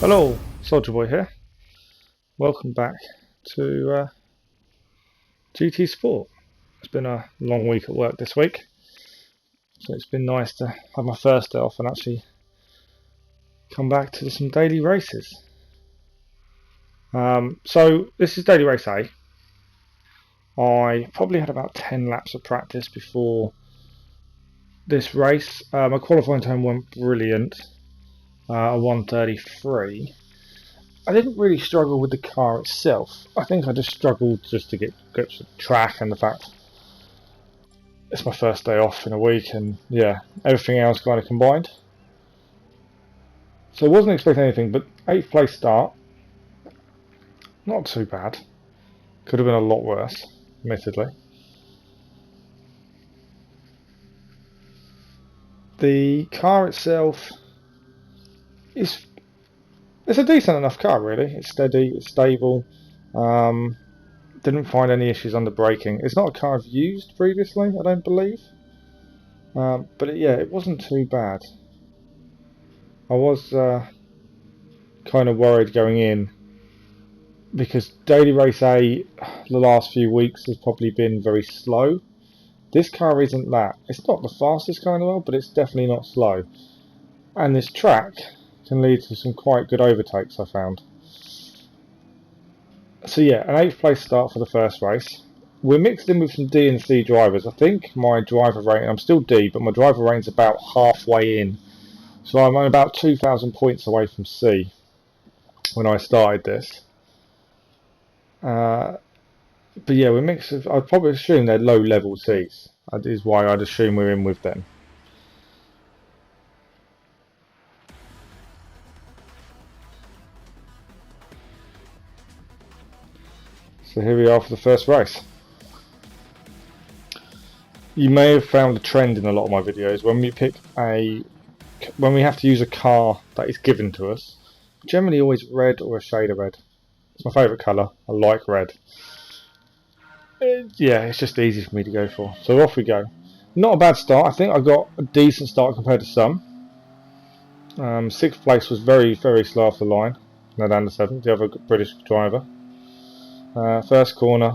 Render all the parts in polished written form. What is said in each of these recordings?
Hello, Soldier Boy here. Welcome back to GT Sport. It's been a long week at work this week, so it's been nice to have my first day off and actually come back to some daily races. So this is daily race A. I probably had about 10 laps of practice before this race. My qualifying time went brilliant, a 1:33. I didn't really struggle with the car itself. I think I just struggled just to get grips with the track and the fact it's my first day off in a week, and yeah, everything else kind of combined. So I wasn't expecting anything, but 8th place start, not too bad. Could have been a lot worse, admittedly. The car itself is it's a decent enough car, really. It's steady, it's stable. Didn't find any issues under braking. It's not a car I've used previously, I don't believe. But it wasn't too bad. I was kind of worried going in because daily race A, the last few weeks, has probably been very slow. This car isn't that. It's not the fastest car in the world, but it's definitely not slow. And this track can lead to some quite good overtakes, I found. So yeah, an 8th place start for the first race. We're mixed in with some D and C drivers. I think my driver rating, I'm still D, but my driver rating's about halfway in. So I'm about 2,000 points away from C when I started this. But yeah, we're mixed with, I'd probably assume they're low level Cs. That is why I'd assume we're in with them. So here we are for the first race. You may have found a trend in a lot of my videos when we have to use a car that is given to us. Generally always red or a shade of red. It's my favourite colour. I like red. Yeah, it's just easy for me to go for. So off we go. Not a bad start. I think I got a decent start compared to some. 6th place was very, very slow off the line. No down to 7th, the other British driver. First corner,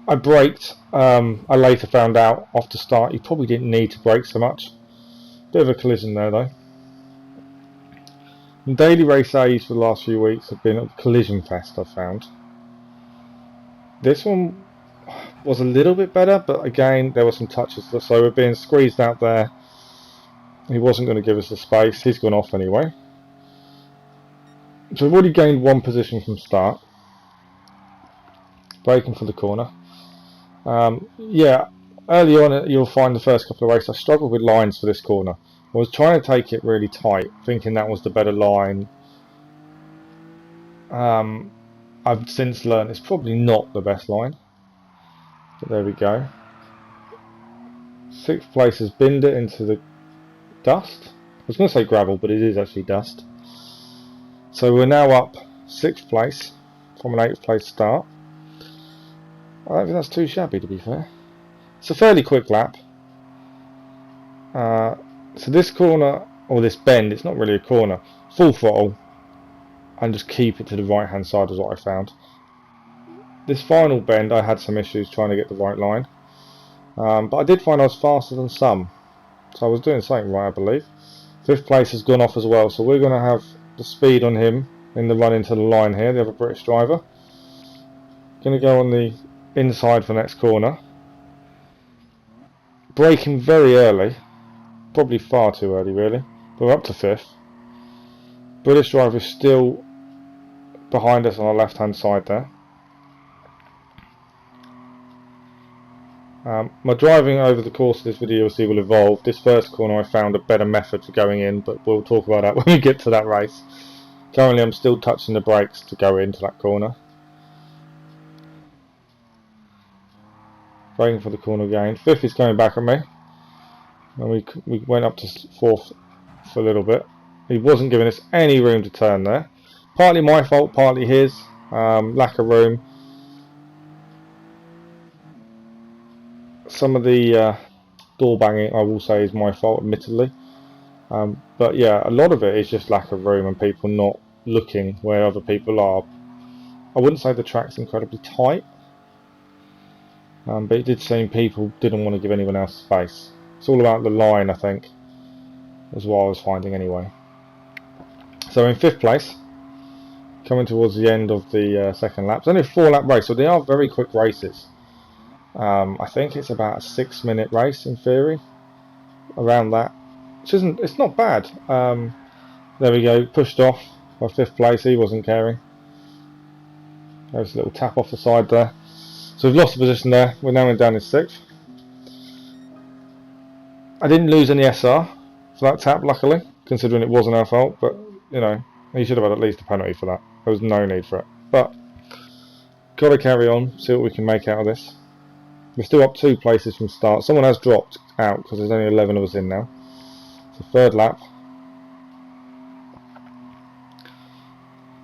I braked. I later found out off the start you probably didn't need to brake so much. Bit of a collision there though. And daily race A's for the last few weeks have been a collision fest, I've found. This one was a little bit better, but again there were some touches, so we're being squeezed out there. He wasn't going to give us the space. He's gone off anyway. So we've already gained one position from start. Braking for the corner. Yeah, early on you'll find the first couple of races I struggled with lines for this corner. I was trying to take it really tight, thinking that was the better line. I've since learned it's probably not the best line. But there we go. 6th place has binned it into the dust. I was going to say gravel, but it is actually dust. So we're now up 6th place from an 8th place start. I don't think that's too shabby, to be fair. It's a fairly quick lap. So this corner, or this bend, it's not really a corner. Full throttle and just keep it to the right hand side is what I found. This final bend I had some issues trying to get the right line. But I did find I was faster than some. So I was doing something right, I believe. 5th place has gone off as well, so we're going to have the speed on him in the run into the line here, the other British driver. Going to go on the inside for the next corner. Braking very early, probably far too early really, but we're up to 5th. British driver is still behind us on our left hand side there. My driving over the course of this video you'll see will evolve. This first corner I found a better method for going in, but we'll talk about that when we get to that race. Currently I'm still touching the brakes to go into that corner. Braking for the corner again. 5th is coming back at me. And we went up to 4th for a little bit. He wasn't giving us any room to turn there. Partly my fault, partly his. Lack of room. Some of the door banging I will say is my fault, admittedly. But yeah, a lot of it is just lack of room and people not looking where other people are. I wouldn't say the track's incredibly tight, but it did seem people didn't want to give anyone else space. It's all about the line, I think, is what I was finding anyway. So in 5th place, coming towards the end of the second lap. It's only a 4-lap race, so they are very quick races. I think it's about a 6-minute race in theory, around that, which it's not bad. There we go, pushed off by 5th place. He wasn't caring. There's a little tap off the side there. So we've lost the position there. We're now down in 6th. I didn't lose any SR for that tap, luckily, considering it wasn't our fault. But you know, he should have had at least a penalty for that. There was no need for it. But got to carry on, see what we can make out of this. We're still up 2 places from start. Someone has dropped out because there's only 11 of us in now. It's the 3rd lap.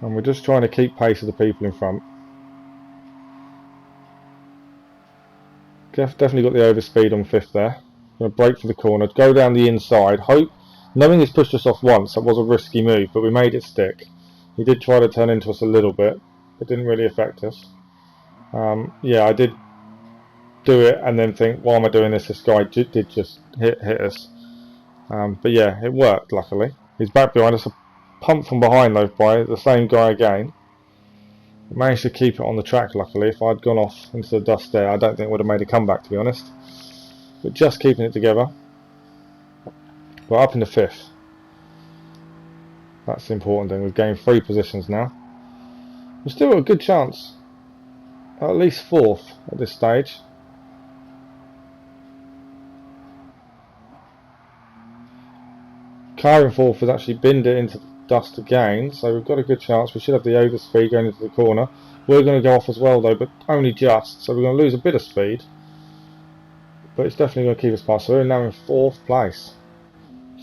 And we're just trying to keep pace with the people in front. Definitely got the overspeed on 5th there. Going to brake for the corner, go down the inside. Knowing he's pushed us off once, that was a risky move, but we made it stick. He did try to turn into us a little bit. It didn't really affect us. Yeah, I did do it and then think, why am I doing this? This guy did just hit us. But yeah, it worked, luckily. He's back behind us, a pump from behind though by the same guy again. Managed to keep it on the track, luckily. If I'd gone off into the dust there, I don't think it would have made a comeback, to be honest. But just keeping it together. We're up in the 5th. That's the important thing. We've gained 3 positions now. We've still got a good chance. At least 4th at this stage. Car in 4th has actually binned it into the dust again, so we've got a good chance. We should have the overspeed going into the corner. We're going to go off as well though, but only just, so we're going to lose a bit of speed. But it's definitely going to keep us past. So we're now in 4th place.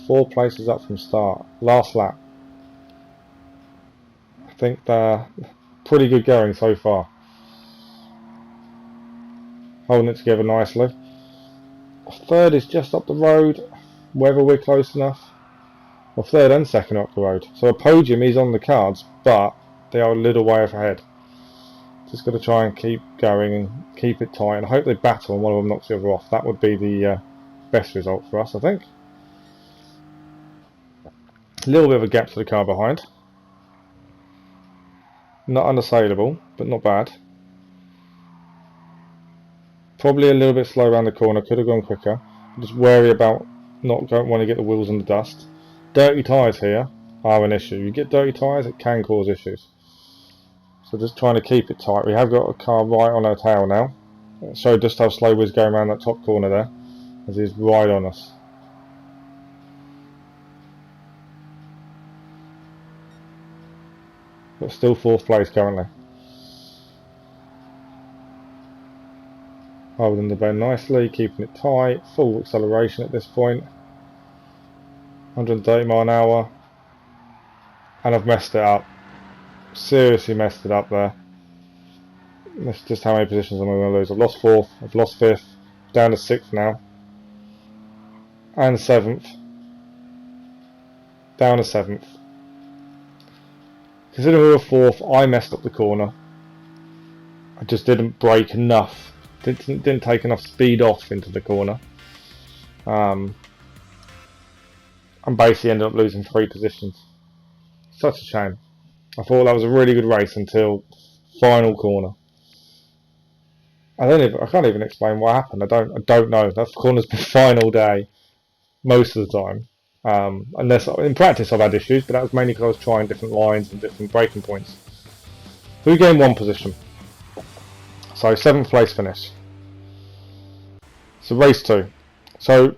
4 places up from start. Last lap. I think they're pretty good going so far. Holding it together nicely. 3rd is just up the road, whether we're close enough. Well, 3rd and 2nd up the road. So a podium is on the cards, but they are a little way ahead. Just got to try and keep going and keep it tight and hope they battle and one of them knocks the other off. That would be the best result for us, I think. A little bit of a gap to the car behind. Not unassailable, but not bad. Probably a little bit slow around the corner, could have gone quicker. Just wary about not want to get the wheels in the dust. Dirty tyres here are an issue. You get dirty tyres, it can cause issues. So just trying to keep it tight. We have got a car right on our tail now. Showed just how slow we're going around that top corner there, as he's right on us. But still 4th place currently. Holding the bend nicely, keeping it tight, full acceleration at this point. 130 mile an hour. And I've messed it up. Seriously messed it up there. That's just how many positions I'm going to lose. I've lost 4th, I've lost 5th, down to 6th now. And 7th. Down to 7th. Considering we were 4th, I messed up the corner. I just didn't brake enough. Didn't take enough speed off into the corner. And basically ended up losing 3 positions. Such a shame. I thought that was a really good race until final corner. I can't even explain what happened. I don't know. That corner's been fine all day, most of the time. Unless in practice I've had issues, but that was mainly because I was trying different lines and different braking points. So we gained 1 position. So 7th place finish. So race 2. So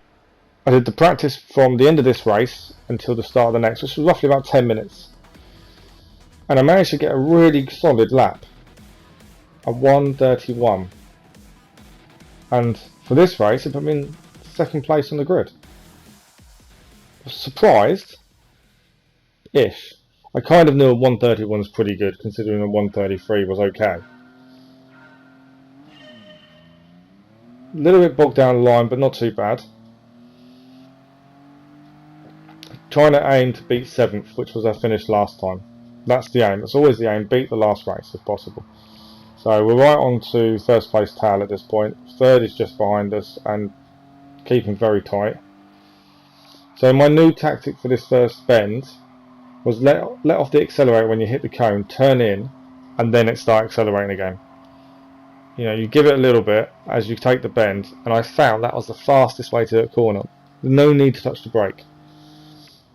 I did the practice from the end of this race until the start of the next, which was roughly about 10 minutes. And I managed to get a really solid lap. A 1:31. And for this race, it put me in 2nd place on the grid. I was surprised-ish. I kind of knew a 1:31 was pretty good, considering a 1:33 was okay. A little bit bogged down the line, but not too bad. Trying to aim to beat 7th, which was our finish last time. That's the aim. That's always the aim. Beat the last race if possible. So we're right on to first place tail at this point. Third is just behind us and keeping very tight. So my new tactic for this first bend was let off the accelerator when you hit the cone, turn in, and then it start accelerating again. You know, you give it a little bit as you take the bend, and I found that was the fastest way to hit a corner. No need to touch the brake.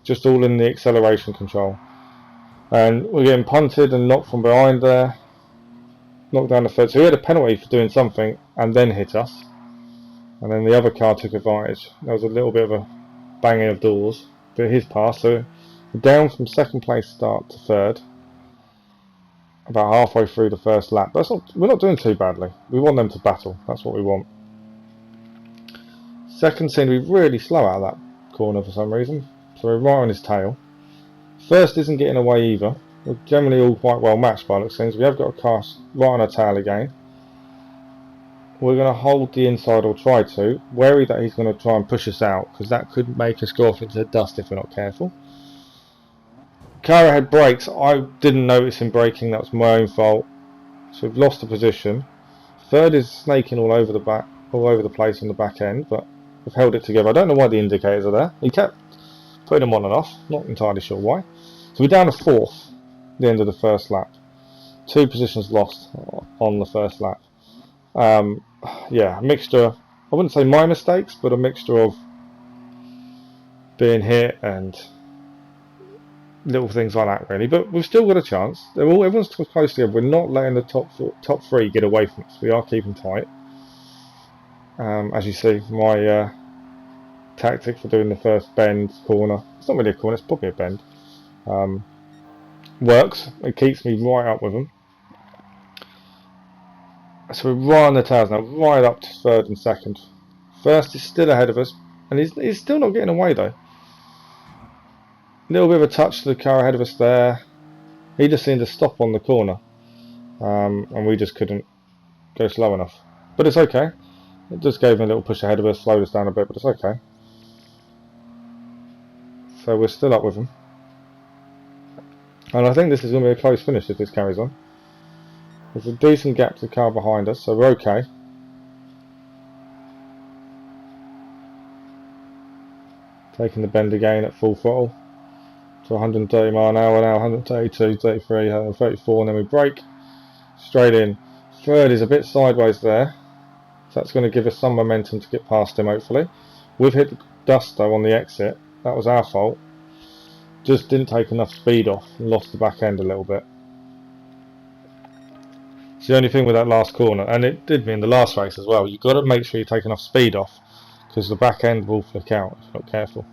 Just all in the acceleration control. And we're getting punted and knocked from behind there. Knocked down the third. So he had a penalty for doing something and then hit us. And then the other car took advantage. There was a little bit of a banging of doors. But his pass. So we're down from second place start to third. About halfway through the first lap. But we're not doing too badly. We want them to battle. That's what we want. Second seemed to be really slow out of that corner for some reason. So we're right on his tail. First isn't getting away either. We're generally all quite well matched by it seems. We have got a car right on our tail again. We're going to hold the inside or try to. Wary that he's going to try and push us out because that could make us go off into the dust if we're not careful. Car ahead brakes. I didn't notice him braking. That was my own fault. So we've lost the position. Third is snaking all over the place on the back end, but we've held it together. I don't know why the indicators are there. He kept putting them on and off. Not entirely sure why. So we're down to fourth at the end of the first lap. 2 positions lost on the first lap. Yeah, a mixture. I wouldn't say my mistakes, but a mixture of being hit and little things like that, really. But we've still got a chance. Everyone's close together. We're not letting the top 3 get away from us. We are keeping tight. As you see, my tactic for doing the first bend corner. It's not really a corner. It's probably a bend. Works. It keeps me right up with them. So we're right on the tails now, right up to third and second. First is still ahead of us, and he's still not getting away though. A little bit of a touch to the car ahead of us there. He just seemed to stop on the corner, and we just couldn't go slow enough. But it's okay. It just gave him a little push ahead of us, slowed us down a bit, but it's okay. So we're still up with him. And I think this is going to be a close finish if this carries on. There's a decent gap to the car behind us, so we're okay. Taking the bend again at full throttle to 130 mile an hour now, 132, 33, 34, and then we brake straight in. Third is a bit sideways there, so that's going to give us some momentum to get past him hopefully. We've hit the dust though on the exit, that was our fault. Just didn't take enough speed off and lost the back end a little bit. It's the only thing with that last corner, and it did me in the last race as well. You've got to make sure you take enough speed off because the back end will flick out if you're not careful.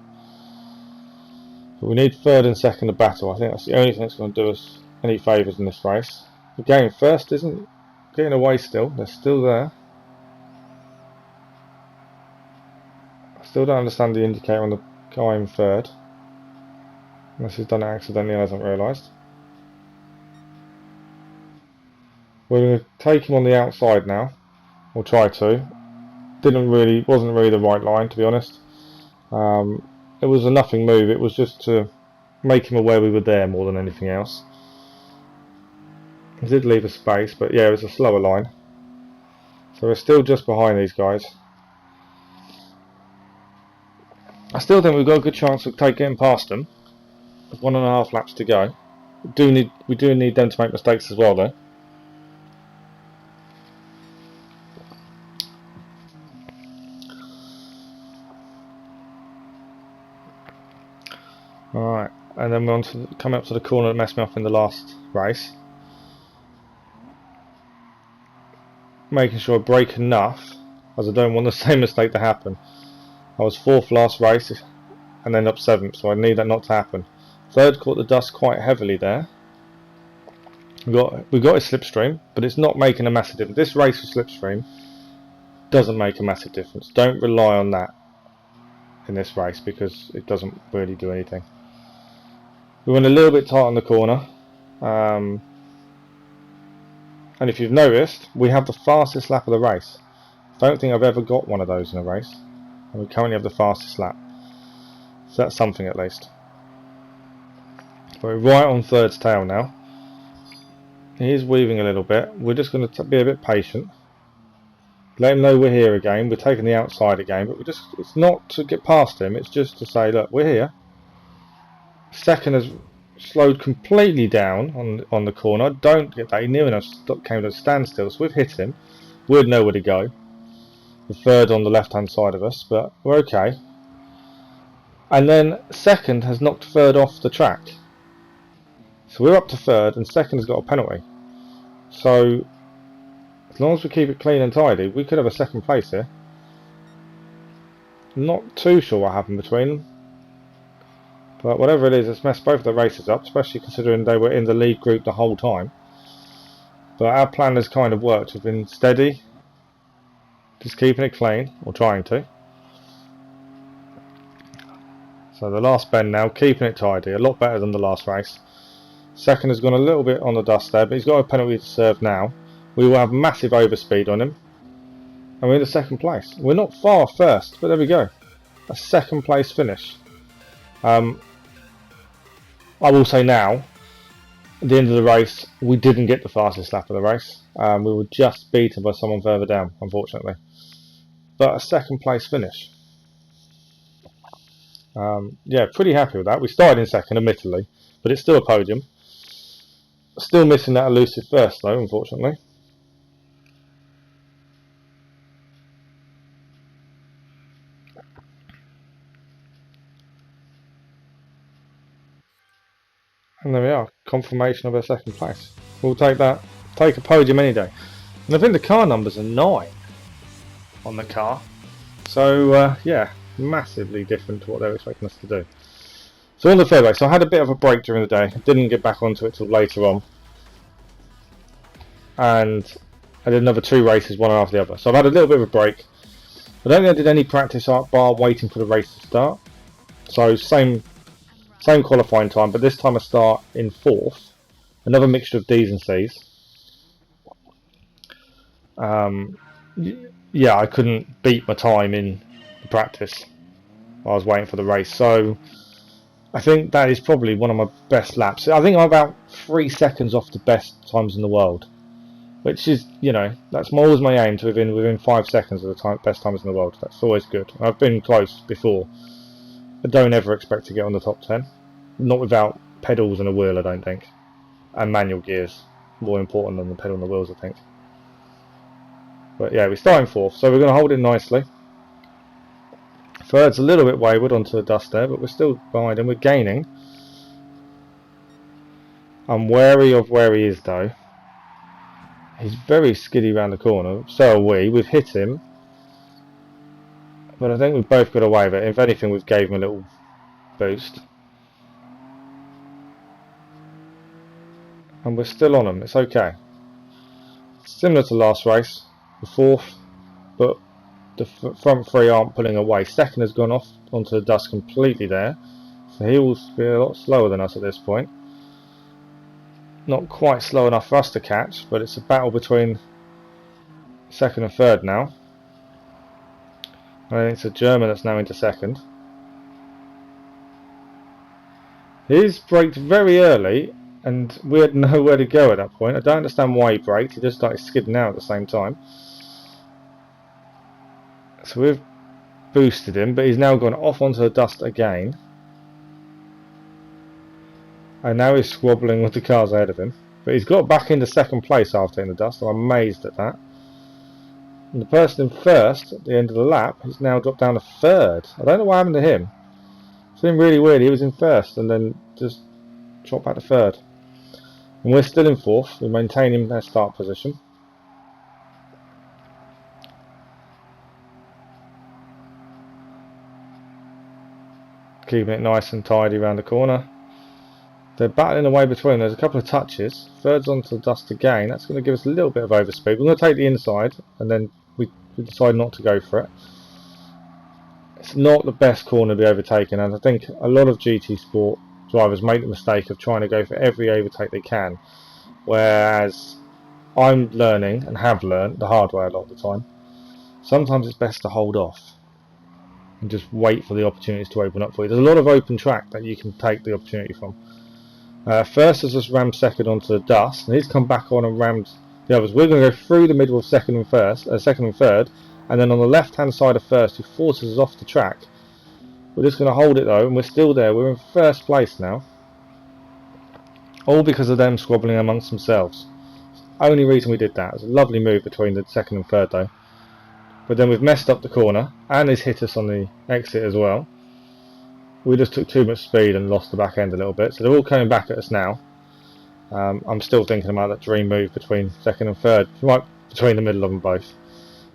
But we need third and second to battle. I think that's the only thing that's going to do us any favours in this race. Again, first isn't getting away still. They're still there. I still don't understand the indicator on the guy in third. Unless he's done it accidentally and hasn't realised. We're going to take him on the outside now. We'll try to. Wasn't really the right line, to be honest. It was a nothing move. It was just to make him aware we were there more than anything else. He did leave a space, but yeah, it was a slower line. So we're still just behind these guys. I still think we've got a good chance of getting past them. With 1.5 laps to go. We do need them to make mistakes as well, though. Alright, and then we're on to coming up to the corner that messed me up in the last race. Making sure I brake enough, as I don't want the same mistake to happen. I was 4th last race and ended up 7th, so I need that not to happen. Third caught the dust quite heavily there. We got a slipstream, but it's not making a massive difference. This race for slipstream doesn't make a massive difference. Don't rely on that in this race because it doesn't really do anything. We went a little bit tight on the corner, and if you've noticed, we have the fastest lap of the race. I don't think I've ever got one of those in a race, and we currently have the fastest lap, so that's something at least. We're right on third's tail now. He is weaving a little bit. We're just going to be a bit patient. Let him know we're here again. We're taking the outside again, but it's not to get past him, it's just to say, look, we're here. Second has slowed completely down on the corner. Don't get that. He near enough came to a standstill, so we've hit him. We'd know where to go. The third on the left hand side of us, but we're okay. And then second has knocked third off the track. So we're up to third and second has got a penalty. So as long as we keep it clean and tidy, we could have a second place here. Not too sure what happened between them. But whatever it is, it's messed both the races up, especially considering they were in the lead group the whole time. But our plan has kind of worked. We've been steady, just keeping it clean, or trying to. So the last bend now, keeping it tidy, a lot better than the last race. Second has gone a little bit on the dust there, but he's got a penalty to serve now. We will have massive overspeed on him. And we're in the second place. We're not far off first, but there we go. A second place finish. I will say now, at the end of the race, we didn't get the fastest lap of the race. We were just beaten by someone further down, unfortunately. But a second place finish. Yeah, pretty happy with that. We started in second, admittedly, but it's still a podium. Still missing that elusive first, though, unfortunately. And there we are, confirmation of a second place. We'll take that, take a podium any day. And I think the car numbers are 9 on the car. So, yeah, massively different to what they were expecting us to do. So on the third race, so I had a bit of a break during the day. I didn't get back onto it till later on. And I did another 2 races, one after the other. So I've had a little bit of a break. I don't think I did any practice bar waiting for the race to start. So same qualifying time, but this time I start in 4th. Another mixture of D's and C's. Yeah, I couldn't beat my time in the practice while I was waiting for the race. So I think that is probably one of my best laps. I think I'm about 3 seconds off the best times in the world. Which is, you know, that's always my aim, to within 5 seconds of the best times in the world. That's always good. I've been close before. I don't ever expect to get on the top 10. Not without pedals and a wheel, I don't think. And manual gears. More important than the pedal and the wheels, I think. But yeah, we start in 4th, so we're going to hold it nicely. Third's a little bit wayward onto the dust there, but we're still behind him. We're gaining. I'm wary of where he is, though. He's very skiddy around the corner. So are we. We've hit him. But I think we've both got away with it. If anything, we've gave him a little boost. And we're still on him. It's okay. Similar to last race. The 4th. But the front 3 aren't pulling away. Second has gone off onto the dust completely there. So he will be a lot slower than us at this point. Not quite slow enough for us to catch, but it's a battle between second and third now. I think it's a German that's now into second. He's braked very early, and we had nowhere to go at that point. I don't understand why he braked. He just started skidding out at the same time. So we've boosted him, but he's now gone off onto the dust again. And now he's squabbling with the cars ahead of him. But he's got back into second place after hitting the dust. I'm amazed at that. And the person in first at the end of the lap has now dropped down to third. I don't know what happened to him. It seemed really weird. He was in first and then just dropped back to third. And we're still in 4th. We're maintaining their start position. Keeping it nice and tidy around the corner. They're battling away between. There's a couple of touches. Third's onto the dust again. That's going to give us a little bit of overspeed. We're going to take the inside, and then we decide not to go for it. It's not the best corner to be overtaken, and I think a lot of GT Sport drivers make the mistake of trying to go for every overtake they can. Whereas I'm learning, and have learned the hard way a lot of the time, sometimes it's best to hold off and just wait for the opportunities to open up for you. There's a lot of open track that you can take the opportunity from. First has just rammed second onto the dust, and he's come back on and rammed the others. We're going to go through the middle of second and third, and then on the left-hand side of first, he forces us off the track. We're just going to hold it though, and we're still there. We're in first place now, all because of them squabbling amongst themselves. Only reason we did that. It was a lovely move between the second and third though. But then we've messed up the corner, and he's hit us on the exit as well. We just took too much speed and lost the back end a little bit, so they're all coming back at us now. I'm still thinking about that dream move between second and third, right between the middle of them both.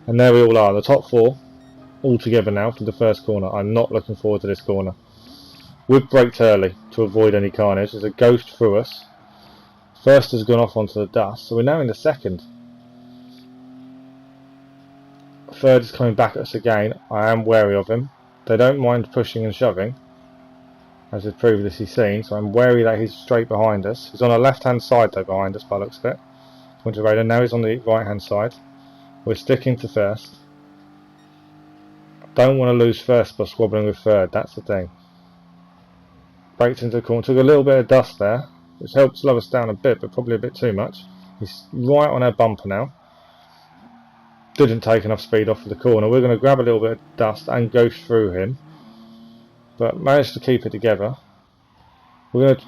And there we all are, the top four, all together now for the first corner. I'm not looking forward to this corner. We've braked early to avoid any carnage. There's a ghost through us. First has gone off onto the dust, so we're now in the second. Third is coming back at us again. I am wary of him. They don't mind pushing and shoving, as we've previously seen, so I'm wary that he's straight behind us. He's on the left hand side though behind us by the looks of it. Pointer radar. Now he's on the right hand side. We're sticking to first. Don't want to lose first by squabbling with third, that's the thing. Braked into the corner, took a little bit of dust there, which helped slow us down a bit, but probably a bit too much. He's right on our bumper now. Didn't take enough speed off of the corner. We're going to grab a little bit of dust and go through him, but managed to keep it together. We're going to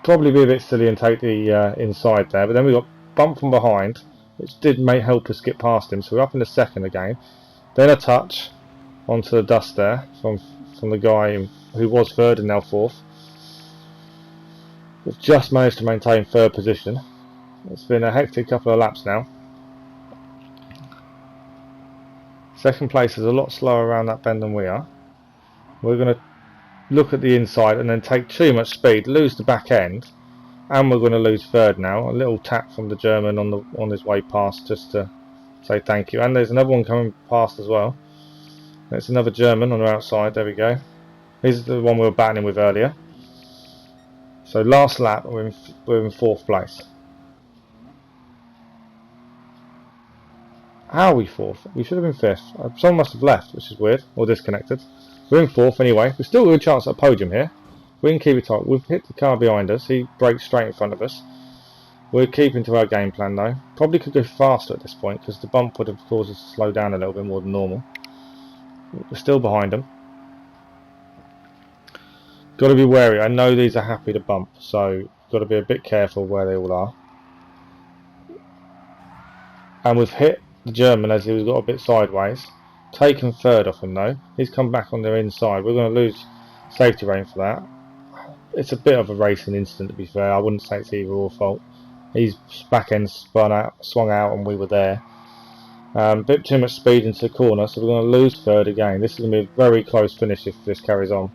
probably be a bit silly and take the inside there, but then we got bumped from behind, which may help us get past him, so we're up in the second again. Then a touch onto the dust there from the guy who was third and now fourth. We've just managed to maintain third position. It's been a hectic couple of laps now. Second place is a lot slower around that bend than we are. We're going to look at the inside and then take too much speed, lose the back end, and we're going to lose third now. A little tap from the German on his way past just to say thank you. And there's another one coming past as well. It's another German on the outside. There we go. He's the one we were battling with earlier. So last lap we're in fourth place. How are we fourth? We should have been fifth. Someone must have left, which is weird, or disconnected. We're in fourth anyway. We've still got a chance at a podium here. We can keep it tight. We've hit the car behind us. He brakes straight in front of us. We're keeping to our game plan though. Probably could go faster at this point because the bump would have caused us to slow down a little bit more than normal. We're still behind them. Got to be wary. I know these are happy to bump, so got to be a bit careful where they all are. And we've hit the German as he was got a bit sideways. Taken third off him though. He's come back on their inside. We're going to lose safety rein for that. It's a bit of a racing incident to be fair. I wouldn't say it's either or fault. His back end swung out and we were there. Bit too much speed into the corner, so we're going to lose third again. This is going to be a very close finish if this carries on.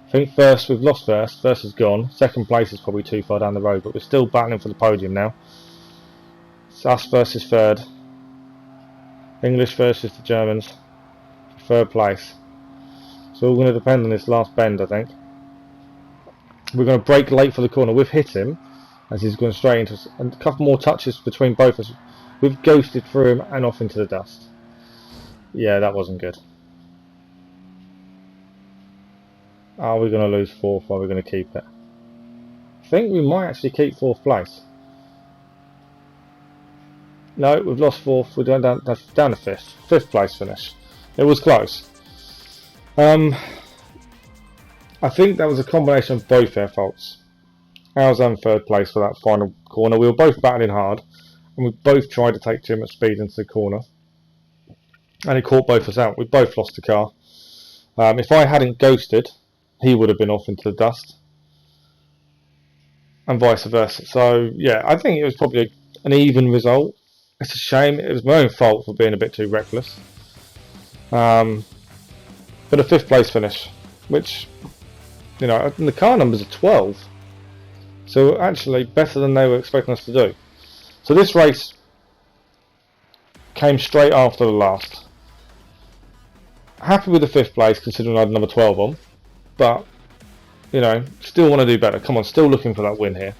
I think first, we've lost first. First is gone. Second place is probably too far down the road, but we're still battling for the podium now. It's us versus third. English versus the Germans. Third place. It's all going to depend on this last bend, I think. We're going to brake late for the corner. We've hit him as he's going straight into us. And a couple more touches between both of us. We've ghosted through him and off into the dust. Yeah, that wasn't good. Are we going to lose fourth or are we going to keep it? I think we might actually keep fourth place. No, we've lost fourth. We're down to fifth. Fifth place finish. It was close. I think that was a combination of both their faults. Ours and third place for that final corner. We were both battling hard, and we both tried to take too much speed into the corner, and it caught both of us out. We both lost the car. If I hadn't ghosted, he would have been off into the dust, and vice versa. So yeah, I think it was probably an even result. It's a shame. It was my own fault for being a bit too reckless. But a fifth place finish, which, you know, and the car numbers are 12, so actually better than they were expecting us to do. So this race came straight after the last. Happy with the fifth place considering I had number 12 on, but you know, still want to do better. Come on, still looking for that win here.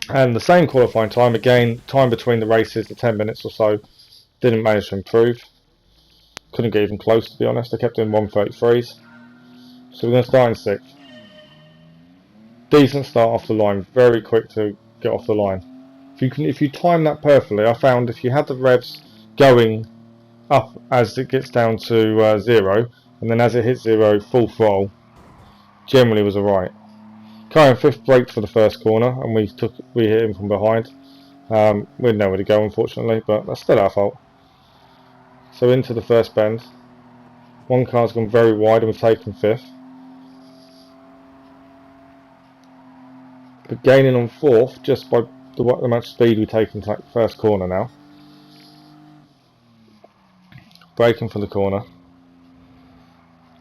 And the same qualifying time again, time between the races, the 10 minutes or so, didn't manage to improve. Couldn't get even close, to be honest. I kept doing 133s. So we're going to start in 6th. Decent start off the line, very quick to get off the line. If you time that perfectly, I found if you had the revs going up as it gets down to 0, and then as it hits 0, full throttle, generally was alright. Car in 5th braked for the first corner, and we hit him from behind. We had nowhere to go, unfortunately, but that's still our fault. So into the first bend. One car's gone very wide and we've taken 5th. But gaining on 4th just by the amount of speed we take into that first corner now. Braking for the corner.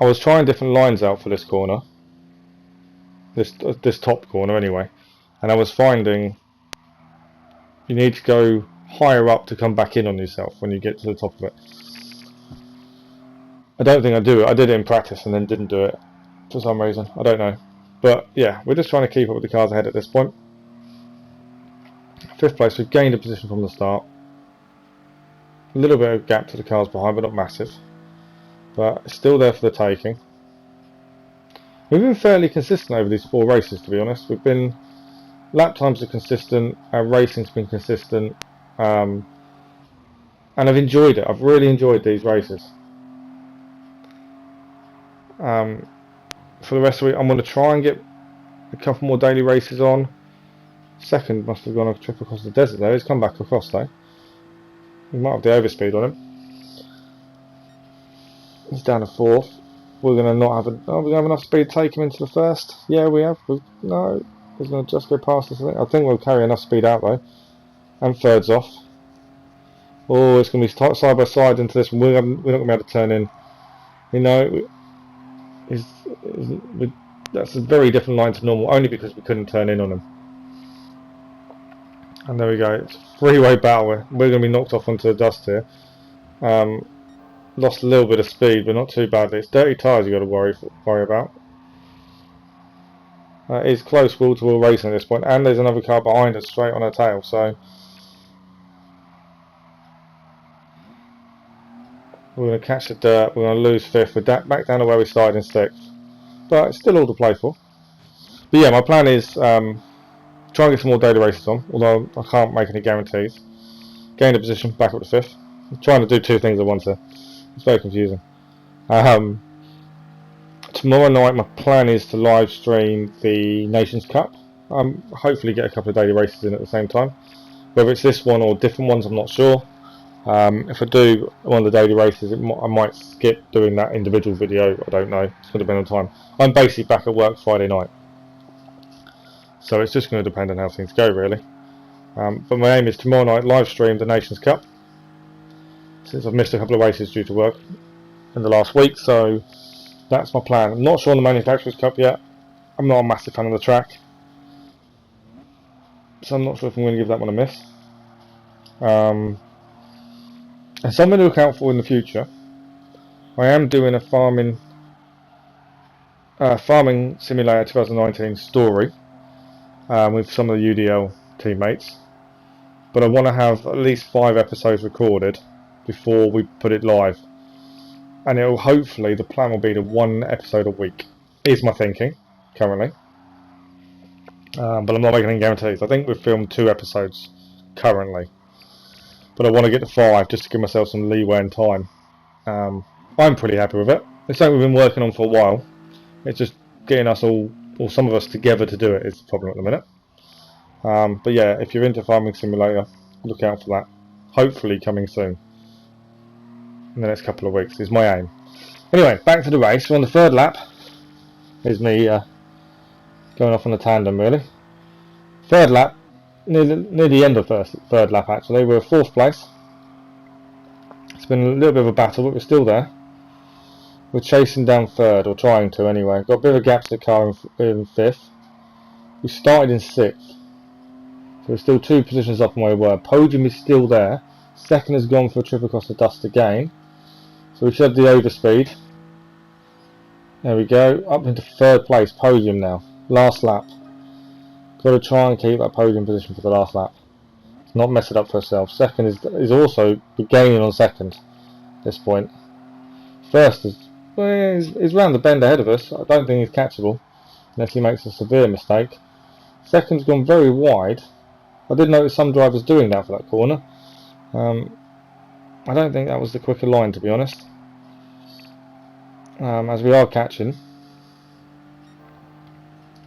I was trying different lines out for this corner. This top corner anyway. And I was finding you need to go higher up to come back in on yourself when you get to the top of it. I don't think I do it. I did it in practice and then didn't do it for some reason. I don't know. But yeah, we're just trying to keep up with the cars ahead at this point. 5th place, we've gained a position from the start. A little bit of gap to the cars behind, but not massive. But still there for the taking. We've been fairly consistent over these 4 races, to be honest. We've been... lap times are consistent, our racing's been consistent. And I've enjoyed it. I've really enjoyed these races. For the rest of the week, I'm going to try and get a couple more daily races on. Second must have gone a trip across the desert there. He's come back across though. We might have the overspeed on him. He's down to 4th. We're going to not have we have enough speed to take him into the first. Yeah, we have. No, he's going to just go past us. I think we'll carry enough speed out though. And 3rd's off. Oh, it's going to be side by side into this one. We're not going to be able to turn in. You know. That's a very different line to normal, only because we couldn't turn in on him. And there we go, it's a 3-way battle. We're going to be knocked off onto the dust here. Lost a little bit of speed, but not too badly. It's dirty tyres you've got to worry about. It's close wheel-to-wheel racing at this point, and there's another car behind us straight on our tail, so we're going to catch the dirt, we're going to lose 5th, we're back down to where we started in 6th. But it's still all to play for. But yeah, my plan is try and get some more daily races on, although I can't make any guarantees. Gain a position, back up to 5th. I'm trying to do 2 things at once here. It's very confusing. Tomorrow night my plan is to live stream the Nations Cup. Hopefully get a couple of daily races in at the same time. Whether it's this one or different ones, I'm not sure. If I do one of the daily races, I might skip doing that individual video. I don't know. It's going to depend on time. I'm basically back at work Friday night, so it's just going to depend on how things go, really. But my aim is tomorrow night live stream the Nations Cup, since I've missed a couple of races due to work in the last week. So that's my plan. I'm not sure on the Manufacturers Cup yet. I'm not a massive fan of the track, so I'm not sure if I'm going to give that one a miss. And something to look out for in the future. I am doing a farming simulator 2019 story with some of the UDL teammates, but I want to have at least 5 episodes recorded before we put it live, and it'll hopefully, the plan will be to 1 episode a week is my thinking currently, but I'm not making any guarantees. I think we've filmed 2 episodes currently, but I want to get to 5 just to give myself some leeway and time. I'm pretty happy with it. It's something we've been working on for a while. It's just getting us all, or some of us together, to do it is the problem at the minute. But yeah, if you're into Farming Simulator, look out for that. Hopefully coming soon. In the next couple of weeks is my aim. Anyway, back to the race. We're on the 3rd lap. Here's me going off on a tandem, really. 3rd lap. Near the end of the 3rd lap, actually. We're 4th place. It's been a little bit of a battle, but we're still there. We're chasing down 3rd, or trying to anyway. Got a bit of a gap to the car in 5th. We started in 6th. So we're still 2 positions up from where we were. Podium is still there. 2nd has gone for a trip across the dust again. So we should have the overspeed. There we go. Up into 3rd place. Podium now. Last lap. Got to try and keep that podium position for the last lap. Not mess it up for ourselves. 2nd is also gaining on 2nd at this point. 1st is Well, he's round the bend ahead of us. I don't think he's catchable unless he makes a severe mistake. Second's gone very wide. I did notice some drivers doing that for that corner. I don't think that was the quicker line, to be honest. As we are catching,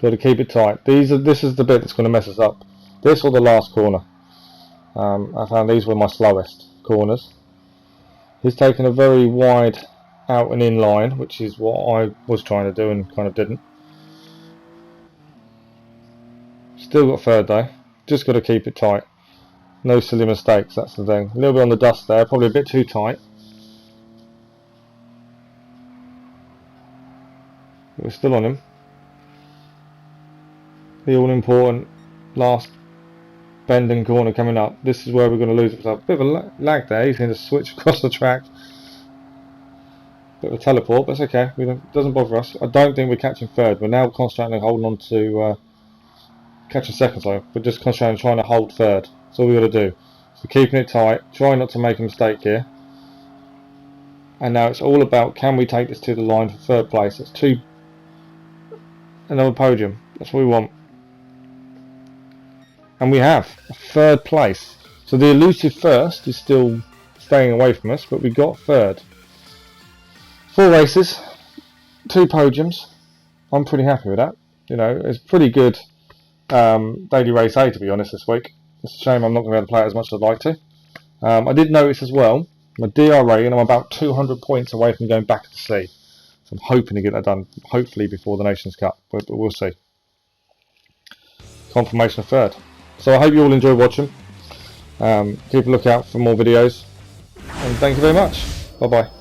got to keep it tight. This is the bit that's going to mess us up. This or the last corner. I found these were my slowest corners. He's taken a very wide out and in line, which is what I was trying to do and kind of didn't. Still got third though. Just got to keep it tight. No silly mistakes, that's the thing. A little bit on the dust there, probably a bit too tight. But we're still on him. The all important last bending corner coming up. This is where we're going to lose it. A bit of a lag there. He's going to switch across the track. Bit of a teleport, but it's okay. It doesn't bother us. I don't think we're catching third. We're now concentrating on holding on to catching second. Sorry, we're just concentrating on trying to hold third. That's all we got to do. So keeping it tight, trying not to make a mistake here. And now it's all about, can we take this to the line for third place? That's another podium. That's what we want. And we have a third place. So the elusive first is still staying away from us, but we got third. 4 races, 2 podiums. I'm pretty happy with that. You know, it's pretty good daily race A, to be honest, this week. It's a shame I'm not going to be able to play it as much as I'd like to. I did notice as well, my DR rating, I'm about 200 points away from going back to C. So I'm hoping to get that done, hopefully before the Nations Cup, but we'll see. Confirmation of third. So I hope you all enjoy watching. Keep a lookout for more videos. And thank you very much. Bye bye.